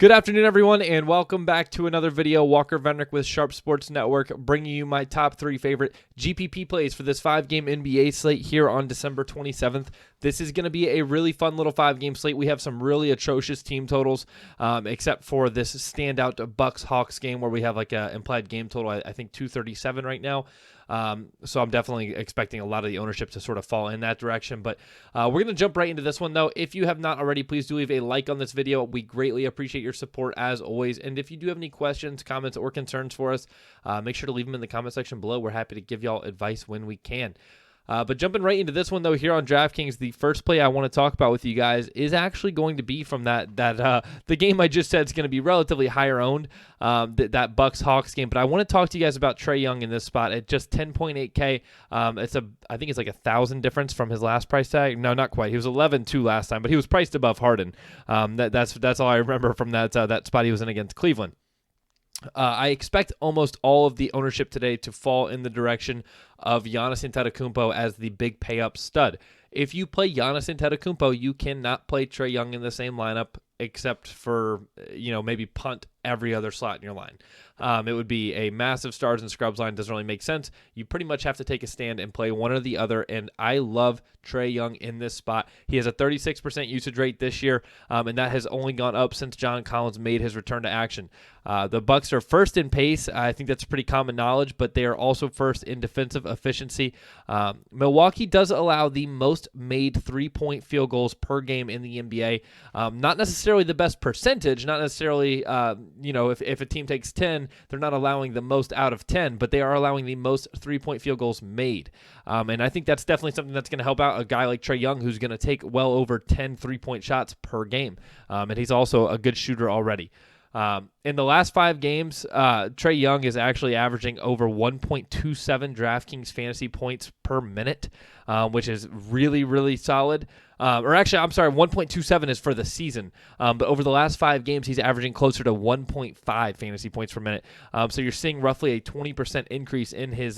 Good afternoon, everyone, and welcome back to another video. Walker Venrick with Sharp Sports Network, bringing you my top 3 favorite GPP plays for this 5-game NBA slate here on December 27th. This is going to be a really fun little 5-game slate. We have some really atrocious team totals, except for this standout Bucks-Hawks game where we have like an implied game total, I think 237 right now. So I'm definitely expecting a lot of the ownership to sort of fall in that direction. But we're going to jump right into this one, though. If you have not already, please do leave a like on this video. We greatly appreciate your support, as always. And if you do have any questions, comments, or concerns for us, make sure to leave them in the comment section below. We're happy to give y'all advice when we can. But jumping right into this one, though, here on DraftKings, the first play I want to talk about with you guys is actually going to be from the game I just said is going to be relatively higher owned, that Bucks-Hawks game. But I want to talk to you guys about Trae Young in this spot at just 10.8K. I think it's like 1,000 difference from his last price tag. No, not quite. He was 11.2 last time, but he was priced above Harden. That's all I remember from that spot he was in against Cleveland. I expect almost all of the ownership today to fall in the direction of Giannis Antetokounmpo as the big pay-up stud. If you play Giannis Antetokounmpo, you cannot play Trae Young in the same lineup except for, maybe punt every other slot in your line. It would be a massive stars and scrubs line. Doesn't really make sense. You pretty much have to take a stand and play one or the other, and I love Trae Young in this spot. He has a 36% usage rate this year, and that has only gone up since John Collins made his return to action. The Bucks are first in pace. I think that's pretty common knowledge, but they are also first in defensive efficiency. Milwaukee does allow the most made three-point field goals per game in the NBA. Not necessarily the best percentage, not necessarily, if a team takes 10, they're not allowing the most out of 10, but they are allowing the most three-point field goals made. And I think that's definitely something that's going to help out a guy like Trae Young, who's going to take well over 10 three-point shots per game. And he's also a good shooter already. In the last 5 games, Trae Young is actually averaging over 1.27 DraftKings fantasy points per minute, which is really, really solid. 1.27 is for the season. But over the last 5 games, he's averaging closer to 1.5 fantasy points per minute. So you're seeing roughly a 20% increase in his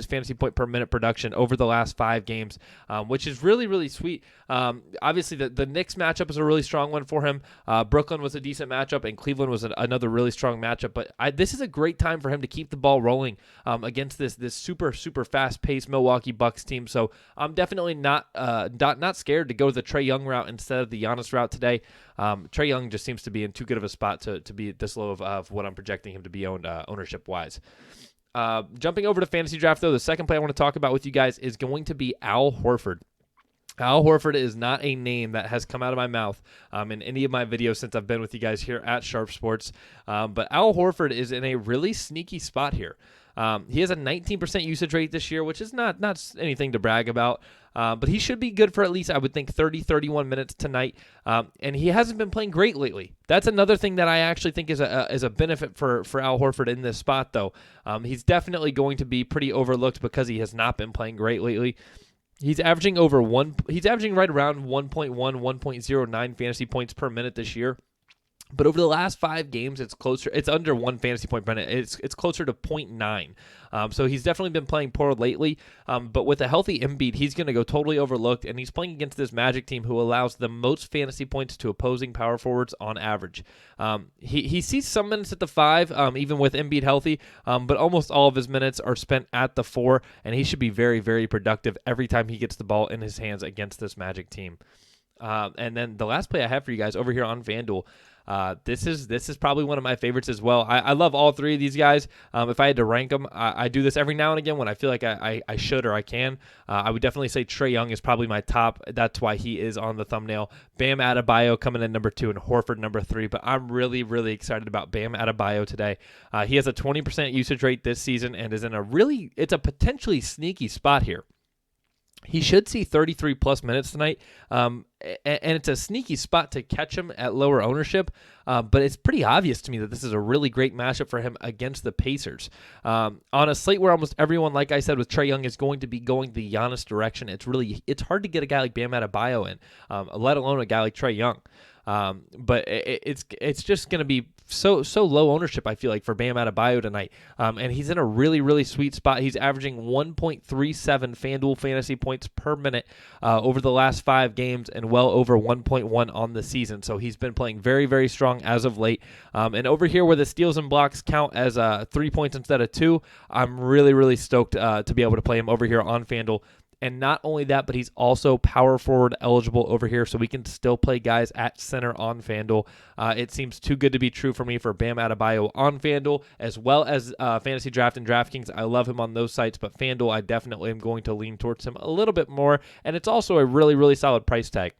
fantasy point per minute production over the last 5 games, which is really, really sweet. Obviously, the Knicks matchup is a really strong one for him. Brooklyn was a decent matchup, and Cleveland was another really strong matchup. But this is a great time for him to keep the ball rolling against this super, super fast-paced Milwaukee Bucks team. So I'm definitely not scared to go the Trae Young route instead of the Giannis route today. Trae Young just seems to be in too good of a spot to be this low of what I'm projecting him to be owned ownership-wise. Jumping over to FantasyDraft, though, the second play I want to talk about with you guys is going to be Al Horford. Al Horford is not a name that has come out of my mouth in any of my videos since I've been with you guys here at Sharp Sports. But Al Horford is in a really sneaky spot here. He has a 19% usage rate this year, which is not anything to brag about. But he should be good for at least, I would think, 31 minutes tonight. And he hasn't been playing great lately. That's another thing that I actually think is a benefit for Al Horford in this spot, though. He's definitely going to be pretty overlooked because he has not been playing great lately. He's averaging right around 1.09 fantasy points per minute this year. But over the last 5 games, it's under 1 fantasy point per minute. It's closer to 0.9. So he's definitely been playing poor lately. But with a healthy Embiid, he's going to go totally overlooked. And he's playing against this Magic team who allows the most fantasy points to opposing power forwards on average. He sees some minutes at the 5, even with Embiid healthy. But almost all of his minutes are spent at the 4. And he should be very, very productive every time he gets the ball in his hands against this Magic team. And then the last play I have for you guys over here on FanDuel, this is probably one of my favorites as well. I love all 3 of these guys. If I had to rank them, I do this every now and again when I feel like I should or I can. I would definitely say Trae Young is probably my top. That's why he is on the thumbnail. Bam Adebayo coming in number 2 and Horford number 3. But I'm really, really excited about Bam Adebayo today. He has a 20% usage rate this season and is in it's a potentially sneaky spot here. He should see 33-plus minutes tonight, and it's a sneaky spot to catch him at lower ownership, but it's pretty obvious to me that this is a really great matchup for him against the Pacers. On a slate where almost everyone, like I said, with Trae Young is going to be going the Giannis direction, it's hard to get a guy like Bam Adebayo in, let alone a guy like Trae Young. But it's just going to be so low ownership, I feel like, for Bam Adebayo tonight. And he's in a really, really sweet spot. He's averaging 1.37 FanDuel fantasy points per minute over the last 5 games and well over 1.1 on the season. So he's been playing very, very strong as of late. And over here where the steals and blocks count as 3 points instead of 2, I'm really, really stoked to be able to play him over here on FanDuel. And not only that, but he's also power forward eligible over here, so we can still play guys at center on FanDuel. It seems too good to be true for me for Bam Adebayo on FanDuel, as well as FantasyDraft and DraftKings. I love him on those sites, but FanDuel, I definitely am going to lean towards him a little bit more, and it's also a really, really solid price tag.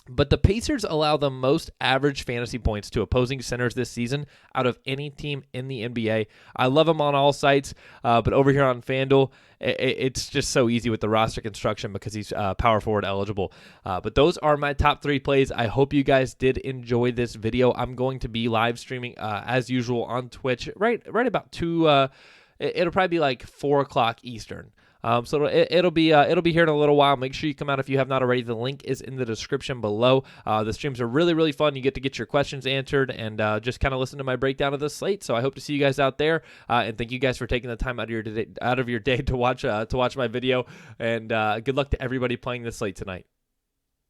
But the Pacers allow the most average fantasy points to opposing centers this season out of any team in the NBA. I love him on all sites, but over here on FanDuel, it's just so easy with the roster construction because he's power forward eligible. But those are my top 3 plays. I hope you guys did enjoy this video. I'm going to be live streaming as usual on Twitch right about 2. It'll probably be like 4 o'clock Eastern. So it'll be here in a little while. Make sure you come out if you have not already. The link is in the description below. The streams are really, really fun. You get to get your questions answered and just kind of listen to my breakdown of the slate. So I hope to see you guys out there. And thank you guys for taking the time out of your day to watch my video. And good luck to everybody playing the slate tonight.